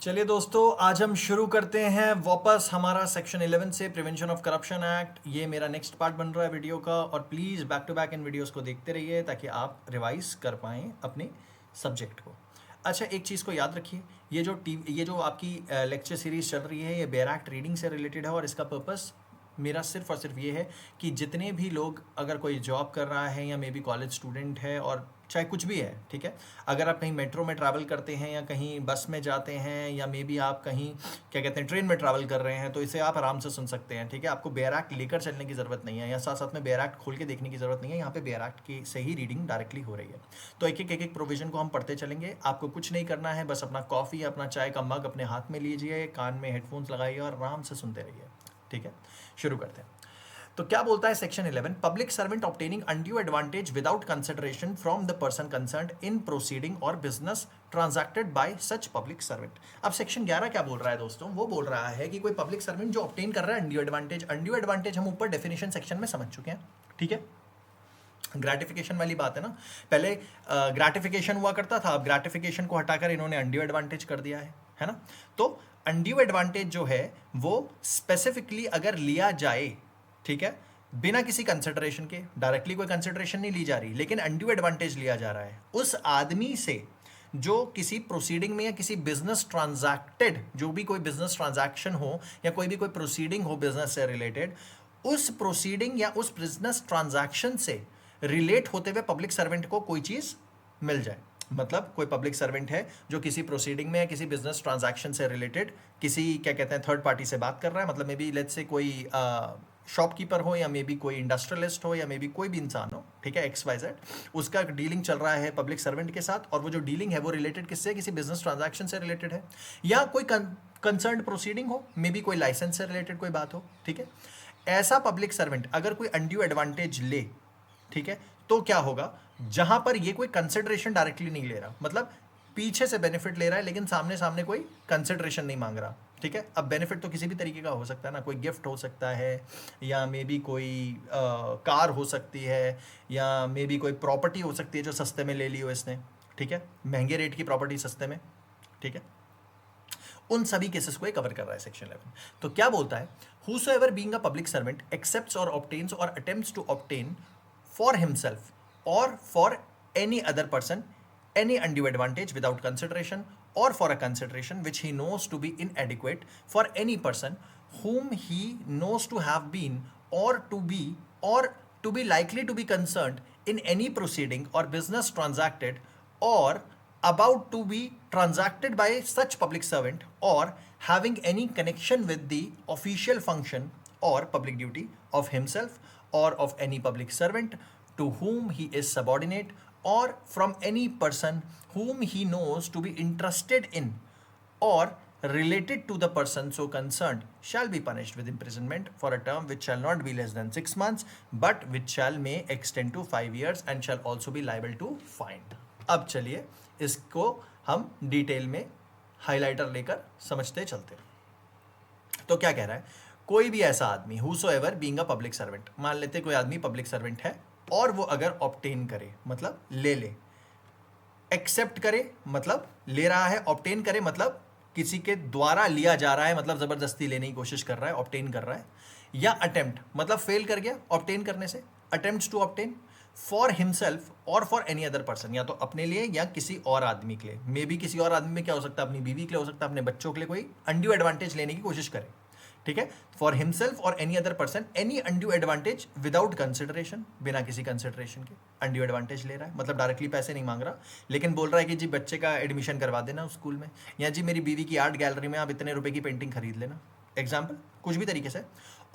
चलिए दोस्तों, आज हम शुरू करते हैं वापस हमारा सेक्शन 11 से प्रिवेंशन ऑफ करप्शन एक्ट। ये मेरा नेक्स्ट पार्ट बन रहा है वीडियो का, और प्लीज़ बैक टू बैक इन वीडियोस को देखते रहिए ताकि आप रिवाइज कर पाएँ अपने सब्जेक्ट को। अच्छा, एक चीज़ को याद रखिए, ये जो आपकी लेक्चर सीरीज चल रही है, ये बेयर एक्ट रीडिंग से रिलेटेड है, और इसका पर्पस मेरा सिर्फ और सिर्फ ये है कि जितने भी लोग, अगर कोई जॉब कर रहा है या मे बी कॉलेज स्टूडेंट है, और चाहे कुछ भी है, ठीक है, अगर आप कहीं मेट्रो में ट्रैवल करते हैं या कहीं बस में जाते हैं या मे बी आप कहीं क्या कहते हैं ट्रेन में ट्रैवल कर रहे हैं, तो इसे आप आराम से सुन सकते हैं। ठीक है, आपको बेयर एक्ट लेकर चलने की ज़रूरत नहीं है, या साथ साथ में बेयर एक्ट खोल के देखने की ज़रूरत नहीं है। यहाँ पे बेयर एक्ट की से ही रीडिंग डायरेक्टली हो रही है। तो एक एक प्रोविजन को हम पढ़ते चलेंगे। आपको कुछ नहीं करना है, बस अपना कॉफ़ी, अपना चाय का मग अपने हाथ में लीजिए, कान में हेडफोन्स लगाइए और आराम से सुनते रहिए। ठीक है, शुरू करते हैं। तो क्या बोलता है section 11? Public servant obtaining undue advantage without consideration from the person concerned in proceeding or business transacted by such public servant. अब सेक्शन 11 क्या बोल रहा है दोस्तों? वो बोल रहा है कि कोई पब्लिक सर्वेंट जो ऑब्टेन कर रहा है अनड्यू एडवांटेज। अनड्यू एडवांटेज हम ऊपर डेफिनेशन सेक्शन में समझ चुके हैं। ठीक है, ग्रेटिफिकेशन वाली बात है ना। पहले ग्रेटिफिकेशन हुआ करता था, अब ग्रेटिफिकेशन को हटाकर इन्होंने अनड्यू एडवांटेज कर दिया है ना। तो अनड्यू एडवांटेज जो है वो स्पेसिफिकली अगर लिया जाए, ठीक है, बिना किसी कंसिडरेशन के, डायरेक्टली कोई कंसिडरेशन नहीं ली जा रही, लेकिन अनड्यू एडवांटेज लिया जा रहा है उस आदमी से जो किसी प्रोसीडिंग में या किसी बिजनेस ट्रांजैक्टेड, जो भी कोई बिजनेस ट्रांजैक्शन हो या कोई भी कोई प्रोसीडिंग हो बिजनेस से रिलेटेड, उस प्रोसीडिंग या उस बिजनेस ट्रांजैक्शन से रिलेट होते हुए पब्लिक सर्वेंट को कोई चीज मिल जाए। मतलब कोई पब्लिक सर्वेंट है जो किसी प्रोसीडिंग में या किसी बिजनेस ट्रांजैक्शन से रिलेटेड किसी क्या कहते हैं थर्ड पार्टी से बात कर रहा है। मतलब मे बी लेट्स से कोई शॉपकीपर हो, या मे बी कोई इंडस्ट्रियलिस्ट हो, या मे बी कोई भी इंसान हो, ठीक है, XYZ, उसका डीलिंग चल रहा है पब्लिक सर्वेंट के साथ, और वो जो डीलिंग है वो रिलेटेड किससे? किसी बिजनेस ट्रांजैक्शन से रिलेटेड है, या कोई कंसर्न प्रोसीडिंग हो, मे बी कोई लाइसेंस से रिलेटेड कोई बात हो। ठीक है, ऐसा पब्लिक सर्वेंट अगर कोई अनड्यू एडवांटेज ले, ठीक है, तो क्या होगा? जहां पर ये कोई कंसिडरेशन डायरेक्टली नहीं ले रहा, मतलब पीछे से बेनिफिट ले रहा है लेकिन सामने सामने कोई कंसिडरेशन नहीं मांग रहा। ठीक है, अब बेनिफिट तो किसी भी तरीके का हो सकता है ना, कोई गिफ्ट हो सकता है, या मे बी कोई कार हो सकती है, या मे बी कोई प्रॉपर्टी हो सकती है जो सस्ते में ले ली हो इसने। ठीक है, महंगे रेट की प्रॉपर्टी सस्ते में। ठीक है, उन सभी केसेस को कवर कर रहा है सेक्शन 11। तो क्या बोलता है? Whosoever being a public servant accepts और ऑब्टेन्स और attempts to obtain for himself or for any other person any undue advantage without consideration, or for a consideration which he knows to be inadequate for any person whom he knows to have been or to be likely to be concerned in any proceeding or business transacted or about to be transacted by such public servant, or having any connection with the official function or public duty of himself or of any public servant to whom he is subordinate, or from any person whom he knows to be interested in or related to the person so concerned, shall be punished with imprisonment for a term which shall not be less than 6 months, but which shall may extend to 5 years and shall also be liable to fine। अब चलिए इसको हम detail में highlighter लेकर समझते चलते हैं। तो क्या कह रहा है? कोई भी ऐसा आदमी, whosoever being a public servant, मान लेते कोई आदमी पब्लिक सर्वेंट है, और वो अगर ऑब्टेन करे मतलब ले ले, एक्सेप्ट करे मतलब ले रहा है, ऑब्टेन करे मतलब किसी के द्वारा लिया जा रहा है, मतलब जबरदस्ती लेने की कोशिश कर रहा है, ऑब्टेन कर रहा है, या अटेम्प्ट मतलब फेल कर गया ऑब्टेन करने से, attempts to obtain for himself और फॉर एनी अदर पर्सन, या तो अपने लिए या किसी और आदमी के लिए। मे बी किसी और आदमी में क्या हो सकता है? अपनी बीवी के लिए हो सकता है, अपने बच्चों के लिए कोई अनड्यू एडवांटेज लेने की कोशिश करे। ठीक है, फॉर हिमसेल्फ और any other person any undue advantage without consideration, बिना किसी कंसिडरेशन के अनड्यू एडवांटेज ले रहा है। मतलब डायरेक्टली पैसे नहीं मांग रहा, लेकिन बोल रहा है कि जी बच्चे का एडमिशन करवा देना उस स्कूल में, या जी मेरी बीवी की आर्ट गैलरी में आप इतने रुपए की पेंटिंग खरीद लेना, एग्जाम्पल कुछ भी तरीके से।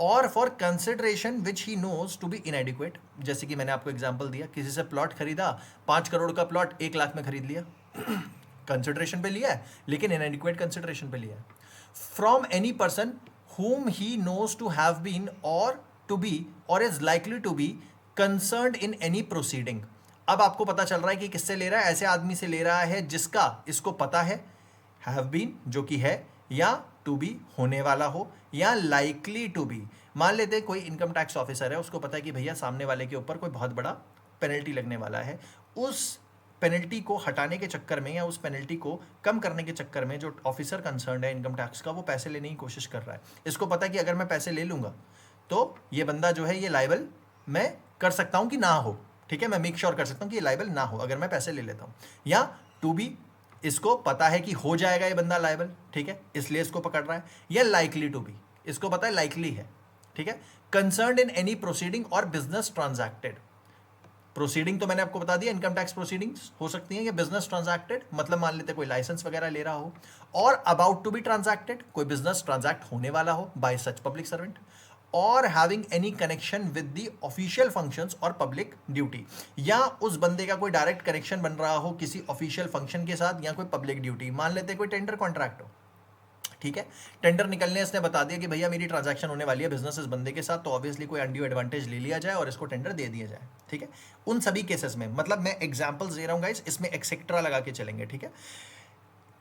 और for consideration which he knows to be inadequate, जैसे कि मैंने आपको एग्जाम्पल दिया, किसी से प्लॉट खरीदा, 5 करोड़ का प्लॉट 1 लाख में खरीद लिया, कंसिडरेशन पे लिया है लेकिन इनएडिक्वेट कंसिडरेशन पे लिया है। From any person whom he knows to have been or to be or is likely to be concerned in any proceeding। अब आपको पता चल रहा है कि किससे ले रहा है? ऐसे आदमी से ले रहा है जिसका इसको पता है, have been जो कि है, या to be होने वाला हो, या likely to be। मान लेते हैं कोई इनकम टैक्स ऑफिसर है, उसको पता है कि भैया सामने वाले के ऊपर कोई बहुत बड़ा पेनल्टी लगने वाला है, उस पेनल्टी को हटाने के चक्कर में या उस पेनल्टी को कम करने के चक्कर में जो ऑफिसर कंसर्न है इनकम टैक्स का, वो पैसे लेने की कोशिश कर रहा है। इसको पता है कि अगर मैं पैसे ले लूँगा तो ये बंदा जो है ये लाइबल मैं कर सकता हूँ कि ना हो, ठीक है, मैं मेक श्योर कर सकता हूँ कि ये लाइबल ना हो अगर मैं पैसे ले लेता हूँ। या टू बी, इसको पता है कि हो जाएगा ये बंदा लाइबल, ठीक है, इसलिए इसको पकड़ रहा है। या लाइकली टू बी, इसको पता है लाइकली है, ठीक है। Concern in any proceeding or business transacted, proceeding तो मैंने आपको बता दिया, इनकम टैक्स प्रोसीडिंग्स हो सकती हैं, या बिजनेस ट्रांजैक्टेड मतलब मान लेते कोई लाइसेंस वगैरह ले रहा हो, और अबाउट टू बी ट्रांजैक्टेड, कोई बिजनेस ट्रांजैक्ट होने वाला हो बाय सच पब्लिक सर्वेंट, और having any connection with the official functions और पब्लिक ड्यूटी, या उस बंदे का कोई डायरेक्ट कनेक्शन बन रहा हो किसी ऑफिशियल फंक्शन के साथ या कोई पब्लिक ड्यूटी। मान लेते कोई टेंडर कॉन्ट्रैक्ट हो, ठीक है, टेंडर निकलने इसने बता दिया कि भैया मेरी ट्रांजैक्शन होने वाली है बिजनेस इस बंदे के साथ, तो ऑब्वियसली कोई अनड्यू एडवांटेज ले लिया जाए और इसको टेंडर दे दिया जाए, ठीक है। उन सभी केसेस में, मतलब मैं एग्जांपल्स दे रहा हूं गाइस, इसमें एक्सेट्रा लगा के चलेंगे, ठीक है।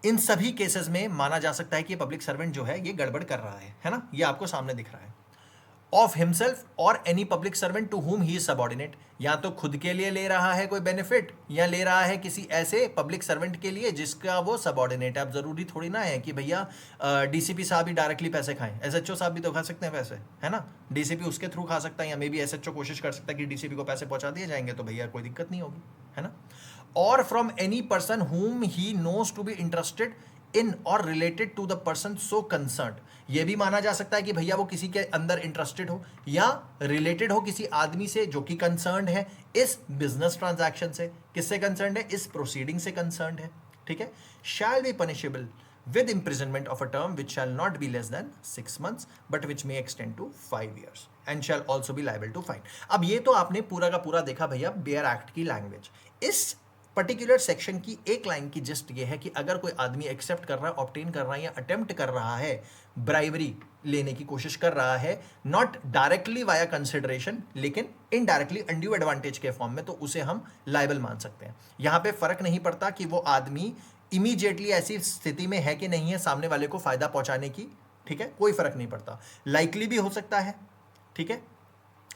इन सभी केसेस में माना जा सकता है कि पब्लिक सर्वेंट जो है ये गड़बड़ कर रहा है ना, ये आपको सामने दिख रहा है। ऑफ हिमसेल्फ और any public servant to whom he is subordinate, या तो खुद के लिए ले रहा है कोई बेनिफिट, या ले रहा है किसी ऐसे पब्लिक सर्वेंट के लिए जिसका वो सबॉर्डिनेट है। अब जरूरी थोड़ी ना है कि भैया डीसीपी साहब ही डायरेक्टली पैसे खाएं, एसएचओ साहब भी तो खा सकते हैं पैसे, है ना, डीसीपी उसके थ्रू खा सकता है, या मे बी एसएचओ कोशिश कर सकता है कि डीसीपी को पैसे पहुंचा दिए जाएंगे, तो भैया कोई दिक्कत नहीं होगी, है ना। और from any person whom he knows to be interested in or related to the person so concern, ये भी माना जा सकता है कि भैया वो किसी के अंदर इंटरेस्टेड हो या रिलेटेड हो किसी आदमी से जो कि कंसर्न है इस बिजनेस ट्रांजैक्शन से। किससे कंसर्न है? इस प्रोसीडिंग से कंसर्न है, ठीक है। Shall be punishable with imprisonment of a term which shall not be less than 6 months but which may extend to 5 years and shall also be liable to fine। अब ये तो आपने पूरा का पूरा देखा भैया बेयर एक्ट की लैंग्वेज। इस पर्टिकुलर सेक्शन की एक लाइन की जस्ट ये है कि अगर कोई आदमी एक्सेप्ट कर रहा है, ऑब्टेन कर रहा है या अटेम्प्ट कर रहा है, ब्राइवरी लेने की कोशिश कर रहा है, नॉट डायरेक्टली वाया कंसिडरेशन लेकिन इनडायरेक्टली अनड्यू एडवांटेज के फॉर्म में, तो उसे हम लाइबल मान सकते हैं। यहां पे फर्क नहीं पड़ता कि वो आदमी इमीडिएटली ऐसी स्थिति में है कि नहीं है सामने वाले को फायदा पहुंचाने की, ठीक है, कोई फर्क नहीं पड़ता। लाइकली भी हो सकता है, ठीक है,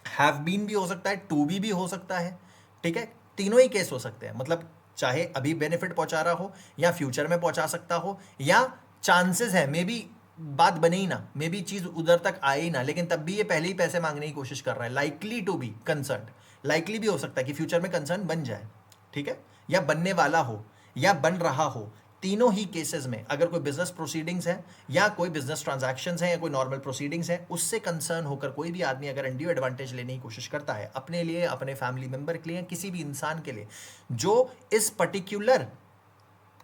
हैव बीन भी हो सकता है, टू भी हो सकता है, ठीक है, तीनों ही केस हो सकते हैं। मतलब चाहे अभी बेनिफिट पहुंचा रहा हो या फ्यूचर में पहुंचा सकता हो, या चांसेस है मे बी बात बने ही ना, मे बी चीज उधर तक आए ही ना, लेकिन तब भी ये पहले ही पैसे मांगने की कोशिश कर रहा है। Likely to be concern, likely भी हो सकता है कि फ्यूचर में कंसर्न बन जाए, ठीक है, या बनने वाला हो या बन रहा हो। तीनों ही केसेस में अगर कोई बिजनेस प्रोसीडिंग्स है या कोई बिजनेस ट्रांजैक्शंस है या कोई नॉर्मल प्रोसीडिंग्स है, उससे कंसर्न होकर कोई भी आदमी अगर अनड्यू एडवांटेज लेने की कोशिश करता है अपने लिए, अपने फैमिली मेंबर के लिए, किसी भी इंसान के लिए जो इस पर्टिकुलर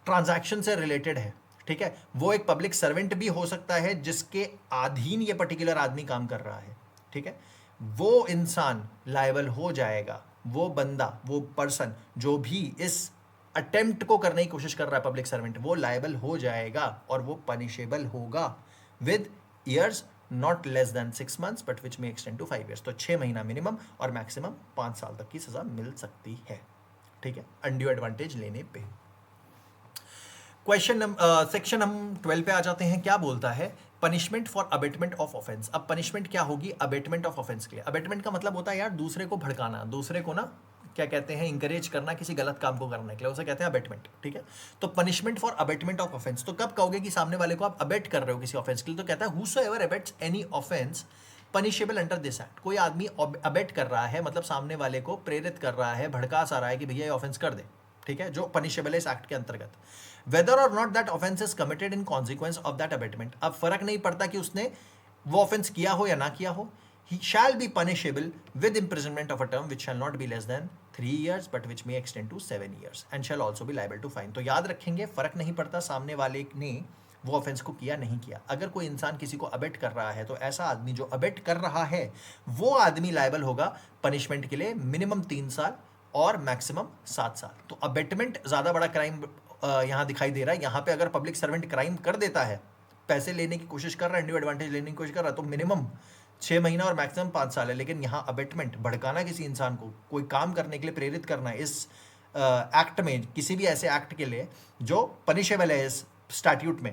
ट्रांजैक्शन से रिलेटेड है, ठीक है, वो एक पब्लिक सर्वेंट भी हो सकता है जिसके अधीन ये पर्टिकुलर आदमी काम कर रहा है, ठीक है, वो इंसान लायबल हो जाएगा। वो बंदा, वो पर्सन जो भी इस अटेम्प्ट को करने की कोशिश कर रहा है पब्लिक सर्वेंट, वो लायबल हो जाएगा और वो पनिशेबल होगा with years not less than 6 months but which में एक्सटेंड टू 5 years। तो 6 महीना मिनिमम और मैक्सिमम 5 साल तक की सजा मिल सकती है, ठीक है, अनड्यू एडवांटेज लेने पे। क्वेश्चन सेक्शन हम 12 पे आ जाते हैं। क्या बोलता है? Punishment for abetment of offence. अब पनिशमेंट क्या होगी अबेटमेंट ऑफ ऑफेंस के लिए? अबेटमेंट का मतलब होता है यार दूसरे को भड़काना, दूसरे को ना क्या कहते हैं, इंकरेज करना किसी गलत काम को करने के लिए, उसे कहते हैं अबेटमेंट, ठीक है। तो punishment for abetment of offence, तो कब कहोगे कि सामने वाले को आप अबेट कर रहे हो किसी ऑफेंस के लिए? तो कहता है whosoever abets any offence punishable under this act. कोई आदमी अबेट कर रहा है मतलब सामने वाले को प्रेरित कर रहा है, भड़का सा रहा है कि भैया ये ऑफेंस कर दे, ठीक है, जो पनिशेबल है इस एक्ट के अंतर्गत। वेदर और not that offence is committed in consequence of that abetment. अब फर्क नहीं पड़ता कि उसने वो ऑफेंस किया हो या ना किया हो, he shall be punishable with imprisonment of a term which shall not be less than 3 years but which may extend to 7 years and shall also be liable to fine। तो याद रखेंगे फर्क नहीं पड़ता सामने वाले ने वो ऑफेंस को किया नहीं किया। अगर कोई इंसान किसी को अबेट कर रहा है तो ऐसा आदमी जो अबेट कर रहा है वो आदमी लायबल होगा पनिशमेंट के लिए मिनिमम 3 साल और मैक्सिमम 7 साल। तो अबेटमेंट ज्यादा बड़ा क्राइम यहाँ दिखाई दे रहा है। यहाँ पे अगर पब्लिक सर्वेंट क्राइम कर देता है, पैसे लेने की कोशिश कर रहा है, अनड्यू एडवांटेज लेने की कोशिश कर रहा है, तो मिनिमम 6 महीना और मैक्सिमम 5 साल है। लेकिन यहाँ अबेटमेंट, भड़काना किसी इंसान को कोई काम करने के लिए प्रेरित करना है इस एक्ट में, किसी भी ऐसे एक्ट के लिए जो पनिशेबल है इस स्टैट्यूट में,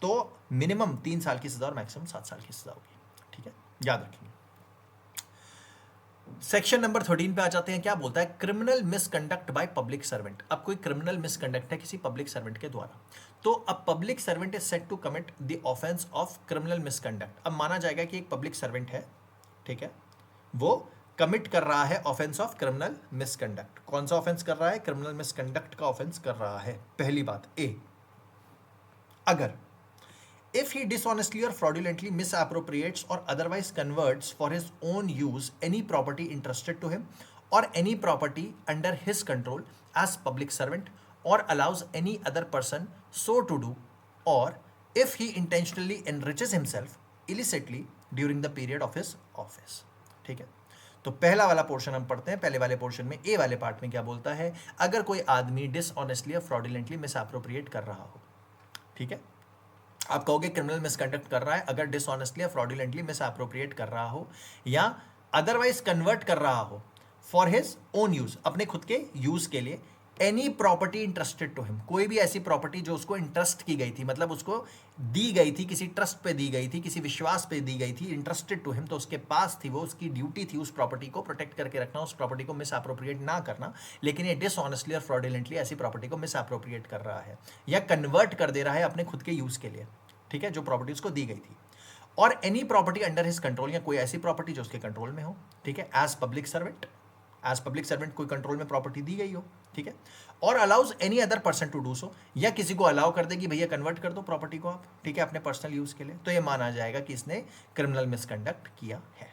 तो मिनिमम 3 साल की सजा और मैक्सिमम 7 साल की सजा होगी, ठीक है, याद रखेंगे। सेक्शन नंबर 13 पे आ जाते हैं। क्या बोलता है? Criminal misconduct by public servant. अब कोई क्रिमिनल मिसकंडक्ट है किसी पब्लिक सर्वेंट के द्वारा, तो अब public servant is said to commit the offence of criminal misconduct. अब माना जाएगा कि एक पब्लिक सर्वेंट है, ठीक है, वो कमिट कर रहा है ऑफेंस ऑफ क्रिमिनल मिसकंडक्ट। कौन सा ऑफेंस कर रहा है? क्रिमिनल मिसकंडक्ट का ऑफेंस कर रहा है। पहली बात ए, अगर if he dishonestly or fraudulently misappropriates or otherwise converts for his own use any property entrusted to him or any property under his control as public servant or allows any other person so to do, or if he intentionally enriches himself illicitly during the period of his office। ठीक है, तो पहला वाला portion हम पढ़ते हैं। पहले वाले पोर्शन में ए वाले पार्ट में क्या बोलता है? अगर कोई आदमी डिसऑनेस्टली और फ्रॉडुलेंटली मिसअप्रोप्रिएट कर रहा हो, ठीक है, आप कहोगे क्रिमिनल मिसकंडक्ट कर रहा है अगर डिसऑनेस्टली या फ्रॉडुलेंटली मिसअप्रोप्रिएट कर रहा हो या अदरवाइज कन्वर्ट कर रहा हो फॉर हिज ओन यूज, अपने खुद के यूज के लिए, any property interested to him, कोई भी ऐसी प्रॉपर्टी जो उसको इंटरेस्ट की गई थी, मतलब उसको दी गई थी, किसी ट्रस्ट पे दी गई थी, किसी विश्वास पे दी गई थी, इंटरेस्टेड टू हिम, तो उसके पास थी, वो उसकी ड्यूटी थी उस प्रॉपर्टी को प्रोटेक्ट करके रखना, उस प्रॉपर्टी को मिस अप्रोप्रिएट ना करना, लेकिन ये डिसऑनेस्टली और फ्रॉडुलेंटली ऐसी प्रॉपर्टी को मिस अप्रोप्रिएट कर रहा है या कन्वर्ट कर दे रहा है अपने खुद के यूज के लिए, ठीक है, जो प्रॉपर्टी उसको दी गई थी। और any property under his control, या कोई ऐसी प्रॉपर्टी जो उसके कंट्रोल में हो, ठीक है, as public servant, as public servant कोई कंट्रोल में प्रॉपर्टी दी गई हो, ठीक है, और allows any other person to do so, या किसी को अलाउ कर दे कि भैया कन्वर्ट कर दो प्रॉपर्टी को आप, ठीक है, अपने पर्सनल यूज के लिए, तो ये माना जाएगा कि इसने क्रिमिनल मिसकंडक्ट किया है,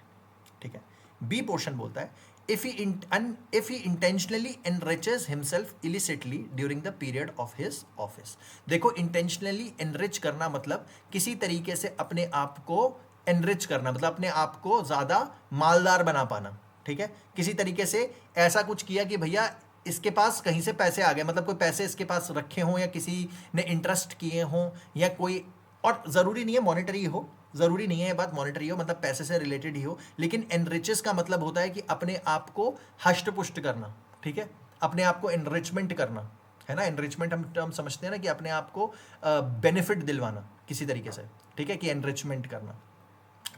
ठीक है। बी पोर्शन बोलता है if he intentionally enriches himself illicitly during the period of his office। देखो, intentionally enrich करना मतलब किसी तरीके से अपने आप को enrich करना, मतलब अपने आप को ज्यादा मालदार बना पाना, ठीक है, किसी तरीके से ऐसा कुछ किया कि भैया इसके पास कहीं से पैसे आ गए, मतलब कोई पैसे इसके पास रखे हों या किसी ने इंटरेस्ट किए हों या कोई, और जरूरी नहीं है मॉनेटरी हो, जरूरी नहीं है ये बात मॉनेटरी हो, मतलब पैसे से रिलेटेड ही हो, लेकिन एनरिचेस का मतलब होता है कि अपने आप को हष्ट पुष्ट करना, ठीक है, अपने आप को एनरिचमेंट करना, है ना। एनरिचमेंट हम समझते हैं ना कि अपने आप को बेनिफिट दिलवाना किसी तरीके से, ठीक है, कि एनरिचमेंट करना।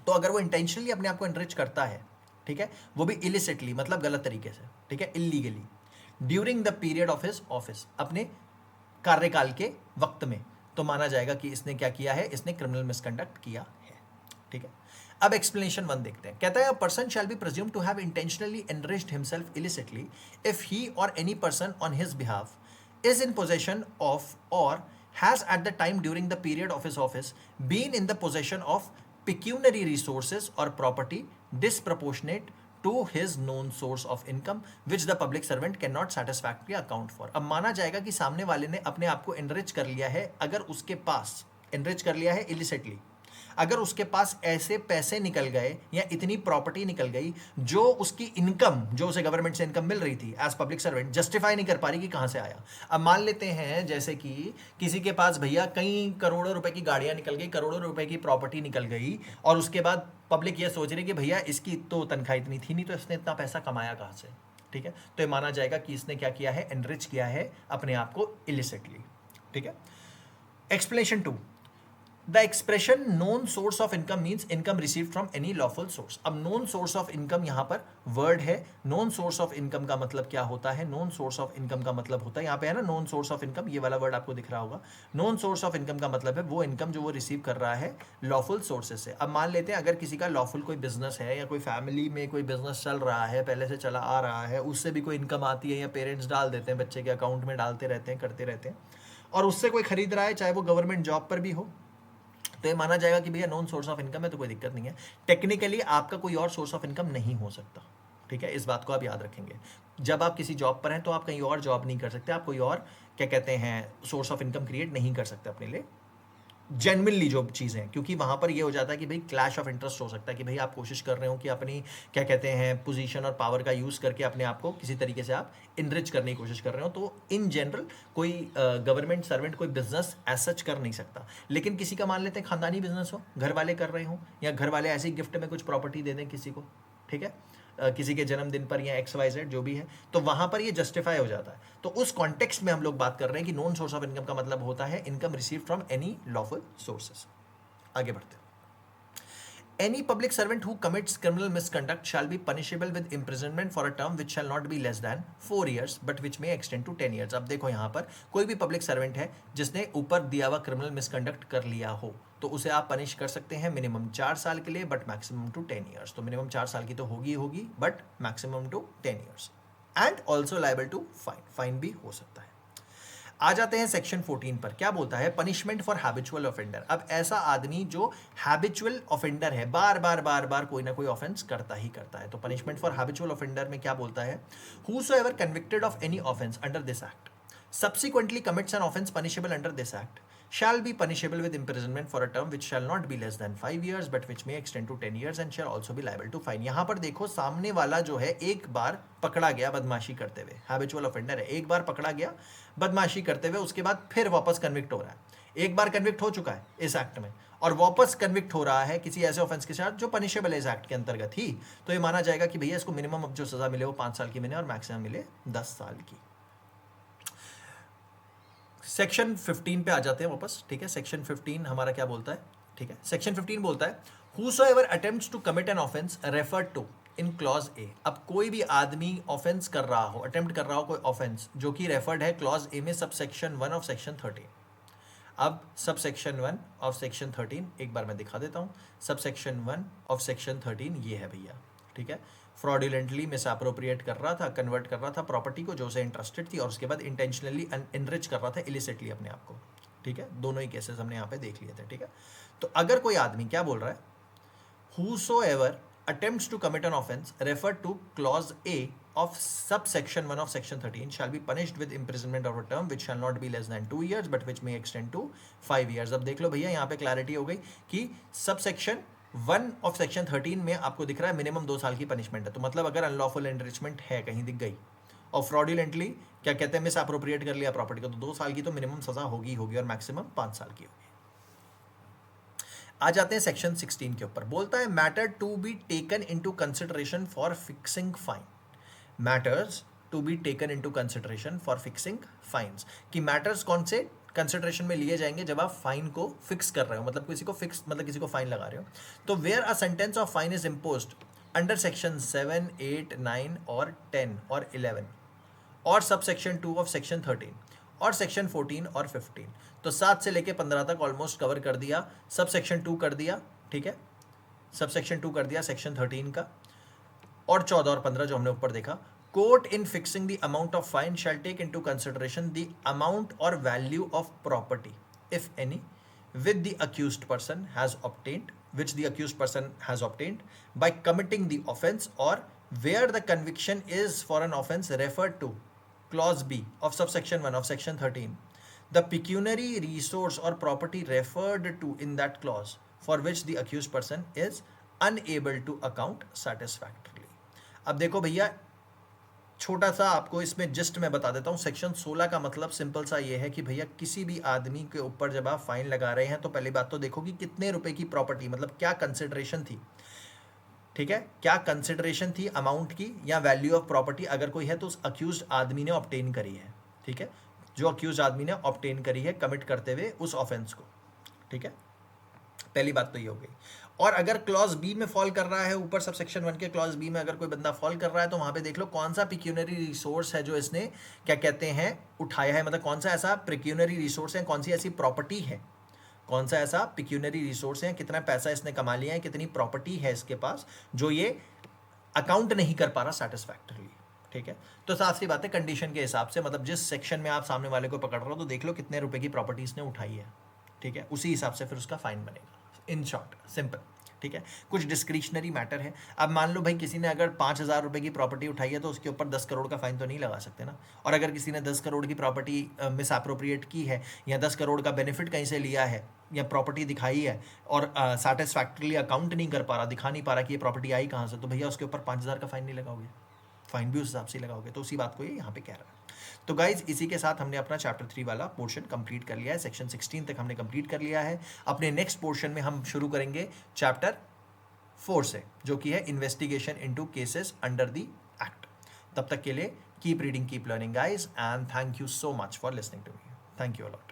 तो अगर वो इंटेंशनली अपने आप को एनरिच करता है, ठीक है, वो भी इलिसिटली मतलब गलत तरीके से, ठीक है, illegally, during the period of his office, अपने कार्यकाल के वक्त में, तो माना जाएगा कि इसने क्या किया है? इसने क्रिमिनल मिसकंडक्ट किया है, ठीक है। अब एक्सप्लेनेशन 1 देखते हैं। कहता है a person shall be presume to have intentionally enriched himself illicitly if he or any person on his behalf is in possession of or has at the time during the period of his office been in the possession of pecuniary resources or property disproportionate to his known source of income which the public servant cannot satisfactorily account for। अब माना जाएगा कि सामने वाले ने अपने आप को एनरिच कर लिया है, अगर उसके पास एनरिच कर लिया है इलिसिटली, अगर उसके पास ऐसे पैसे निकल गए या इतनी प्रॉपर्टी निकल गई जो उसकी इनकम, जो उसे गवर्नमेंट से इनकम मिल रही थी एज पब्लिक सर्वेंट, जस्टिफाई नहीं कर पा रही कि कहां से आया। अब मान लेते हैं जैसे कि किसी के पास भैया कई करोड़ों रुपए की गाड़ियां निकल गई, करोड़ों रुपए की प्रॉपर्टी निकल गई, और उसके बाद पब्लिक ये सोच रही कि भैया इसकी तो तनख्वाह इतनी थी नहीं, तो इसने इतना पैसा कमाया कहां से, ठीक है। तो ये माना जाएगा कि इसने क्या किया है? एनरिच किया है अपने आप को इलिसिटली, ठीक है। Explanation 2, the expression known source of income means income receive from any lawful source. अब नोन सोर्स ऑफ इनकम यहां पर वर्ड है। नोन सोर्स ऑफ इनकम का मतलब क्या होता है? नोन सोर्स ऑफ इनकम का मतलब होता है, यहां पे है ना नोन सोर्स ऑफ इनकम, ये वाला वर्ड आपको दिख रहा होगा। नोन सोर्स ऑफ इनकम का मतलब है वो इनकम जो वो रिसीव कर रहा है लॉफुल सोर्सेज से। अब मान लेते हैं अगर किसी का लॉफुल कोई बिजनेस है या कोई फैमिली में कोई बिजनेस चल रहा है, पहले से चला आ रहा है, उससे भी कोई इनकम आती है या पेरेंट्स डाल देते हैं, बच्चे के अकाउंट में डालते रहते हैं, करते रहते हैं, और उससे कोई खरीद रहा है, चाहे वो गवर्नमेंट जॉब पर भी हो, तो ये माना जाएगा कि भैया नॉन सोर्स ऑफ इनकम है, तो कोई दिक्कत नहीं है। टेक्निकली आपका कोई और सोर्स ऑफ इनकम नहीं हो सकता, ठीक है, इस बात को आप याद रखेंगे। जब आप किसी जॉब पर हैं तो आप कहीं और जॉब नहीं कर सकते, आप कोई और क्या कहते हैं सोर्स ऑफ इनकम क्रिएट नहीं कर सकते अपने लिए, जेन्युइनली जो चीज़ें, क्योंकि वहाँ पर ये हो जाता है कि भाई क्लैश ऑफ इंटरेस्ट हो सकता है कि भाई आप कोशिश कर रहे हो कि अपनी क्या कहते हैं पोजीशन और पावर का यूज़ करके अपने आप को किसी तरीके से आप इनरिच करने की कोशिश कर रहे हो। तो इन जनरल कोई गवर्नमेंट सर्वेंट कोई बिजनेस एज सच कर नहीं सकता। लेकिन किसी का मान लेते हैं खानदानी बिजनेस हो, घर वाले कर रहे हो, या घर वाले ऐसे ही गिफ्ट में कुछ प्रॉपर्टी दे दें किसी को, ठीक है, किसी के जन्मदिन पर या XYZ जो भी है, तो वहां पर ये जस्टिफाई हो जाता है। तो उस कॉन्टेक्स्ट में हम लोग बात कर रहे हैं कि नॉन सोर्स ऑफ इनकम का मतलब होता है income receive from any lawful sources. आगे बढ़ते हैं। Any public servant who commits criminal misconduct shall be punishable with imprisonment for a term which shall not be less than 4 years but which may extend to 10 years. अब देखो यहाँ पर कोई भी public servant है जिसने ऊपर दिया हुआ क्रिमिनल मिसकंडक्ट कर लिया हो तो उसे आप पनिश कर सकते हैं मिनिमम 4 साल के लिए बट मैक्सिमम टू 10 ईयर्स. तो मिनिमम 4 साल की तो होगी but maximum to 10 years. And also liable to fine भी हो सकता है. आ जाते हैं सेक्शन 14 पर. क्या बोलता है? Punishment for habitual offender. अब ऐसा आदमी जो हैबिचुअल ऑफेंडर है, बार बार कोई ना कोई ऑफेंस करता ही करता है. तो पनिशमेंट फॉर हैबिचुअल ऑफेंडर में क्या बोलता है? Whosoever convicted of any offence under this act subsequently commits an offense punishable under this act shall be punishable with imprisonment for a term which shall not be less than 5 years but which may extend to 10 years and shall also be liable to fine. यहाँ पर देखो सामने वाला जो है एक बार पकड़ा गया बदमाशी करते हुए, हैबिचुअल ऑफेंडर है, एक बार पकड़ा गया बदमाशी करते हुए, उसके बाद फिर वापस कन्विक्ट हो रहा है. एक बार कन्विक्ट हो चुका है इस एक्ट में और वापस कन्विक्ट हो रहा है किसी ऐसे ऑफेंस के साथ जो पनिशेबल है इस एक्ट के अंतर्गत ही, तो ये माना जाएगा कि भैया इसको मिनिमम अब जो सजा मिले वो 5 साल की मिले और मैक्सिमम मिले 10 साल की. सेक्शन 15 पे आ जाते हैं वापस. ठीक है, सेक्शन 15 हमारा क्या बोलता है? ठीक है, सेक्शन 15 बोलता है whosoever attempts to commit an offence referred to in clause A. अब कोई भी आदमी ऑफेंस कर रहा हो, अटेम्प्ट कर रहा हो कोई ऑफेंस जो कि रेफर्ड है क्लॉज ए में सब सेक्शन 1 ऑफ सेक्शन 13. अब सब सेक्शन 1 ऑफ सेक्शन 13 एक बार मैं दिखा देता हूं. सब सेक्शन 1 ऑफ सेक्शन 13 ये है भैया. ठीक है, फ्रॉडुलेंटली मिसअप्रोप्रिएट कर रहा था, कन्वर्ट कर रहा था प्रॉपर्टी को जो उसे इंटरेस्टेड थी और उसके बाद इंटेंशनली इनरिच कर रहा था इलिसिटली अपने आप को. ठीक है, दोनों ही केसेस हमने यहाँ पे देख लिए थे. ठीक है, तो अगर कोई आदमी क्या बोल रहा है? Whosoever attempts to commit an offence referred to clause A of subsection 1 of section 13 shall be punished with imprisonment of a term which shall not be less than 2 years but which may extend to 5 years. अब देख लो भैया यहाँ पे clarity हो गई कि subsection 1 of section 13 में आपको दिख रहा है मिनिमम 2 साल की पनिशमेंट है. तो मतलब अगर अनलॉफुल एनरिचमेंट है कहीं दिख गई और फ्रॉडुलेंटली क्या कहते हैं मिस अप्रोप्रिएट कर लिया प्रॉपर्टी को तो 2 साल की तो मिनिमम सजा होगी और मैक्सिमम 5 साल की होगी. आ जाते हैं सेक्शन 16 के ऊपर. बोलता है matter to be taken into consideration for fixing fine. Matters to be taken into consideration for fixing fines. कि मैटर्स कौन से कंसिडरेशन में लिए जाएंगे जब आप फाइन को फिक्स कर रहे हो, मतलब किसी को फिक्स मतलब किसी को फाइन लगा रहे हो. तो where a sentence of fine is imposed under section 7, 8, 9 और 10 और 11 और सब सेक्शन 2 ऑफ सेक्शन 13 और सेक्शन 14 और 15. तो 7 से लेके 15 तक ऑलमोस्ट कवर कर दिया. सब सेक्शन 2 कर दिया. ठीक है, सब सेक्शन 2 कर दिया सेक्शन 13 का और 14 और 15 जो हमने ऊपर देखा. Court in fixing the amount of fine shall take into consideration the amount or value of property if any with the accused person has obtained which the accused person has obtained by committing the offense or where the conviction is for an offense referred to clause B of subsection 1 of section 13 the pecuniary resource or property referred to in that clause for which the accused person is unable to account satisfactorily. अब देखो भैया छोटा सा आपको इसमें just मैं बता देता हूँ. सेक्शन 16 का मतलब सिंपल सा ये है कि भैया किसी भी आदमी के ऊपर जब आप फाइन लगा रहे हैं तो पहली बात तो देखो कि कितने रुपए की प्रॉपर्टी, मतलब क्या कंसिडरेशन थी. ठीक है, क्या कंसिडरेशन थी अमाउंट की या वैल्यू ऑफ प्रॉपर्टी अगर कोई है तो उस अक्यूज आदमी ने ऑब्टेन करी है. ठीक है, जो अक्यूज आदमी ने ऑब्टेन करी है कमिट करते हुए उस ऑफेंस को. ठीक है, पहली बात तो ये हो गई. और अगर क्लॉज बी में फॉल कर रहा है ऊपर सब सेक्शन 1 के क्लॉज बी में अगर कोई बंदा फॉल कर रहा है तो वहां पे देख लो कौन सा पिक्यूनरी रिसोर्स है जो इसने क्या कहते हैं उठाया है, मतलब कौन सा ऐसा पिक्यूनरी रिसोर्स है, कौन सी ऐसी प्रॉपर्टी है, कौन सा ऐसा पिक्यूनरी रिसोर्स है, कितना पैसा इसने कमा लिया है, कितनी प्रॉपर्टी है इसके पास जो ये अकाउंट नहीं कर पा रहा सेटिस्फैक्टरली. ठीक है, तो साफ सी बात है कंडीशन के हिसाब से, मतलब जिस सेक्शन में आप सामने वाले को पकड़ रहे हो तो देख लो कितने रुपए की प्रॉपर्टी इसने उठाई है. ठीक है, उसी हिसाब से फिर उसका फाइन बनेगा. In short simple. ठीक है, कुछ डिस्क्रिशनरी मैटर है. अब मान लो भाई किसी ने अगर 5,000 रुपए की प्रॉपर्टी उठाई है तो उसके ऊपर 10 करोड़ का फाइन तो नहीं लगा सकते ना. और अगर किसी ने 10 करोड़ की प्रॉपर्टी मिस अप्रोप्रिएट की है या 10 करोड़ का बेनिफिट कहीं से लिया है या प्रॉपर्टी दिखाई है और सेटिस्फैक्टरली अकाउंट नहीं कर पा रहा, दिखा नहीं पा रहा कि ये प्रॉपर्टी आई कहाँ से, तो भैया उसके ऊपर 5,000 का फाइन नहीं लगाओगे, फाइन भी उस हिसाब से लगाओगे. तो उसी बात को ये यहाँ पे कह रहा है. तो गाइज इसी के साथ हमने अपना चैप्टर 3 वाला पोर्शन कंप्लीट कर लिया है. सेक्शन 16 तक हमने कंप्लीट कर लिया है. अपने नेक्स्ट पोर्शन में हम शुरू करेंगे चैप्टर 4 से जो कि है investigation into cases under the act. तब तक के लिए keep reading, keep learning guys, and thank you so much for listening to me. Thank you a lot.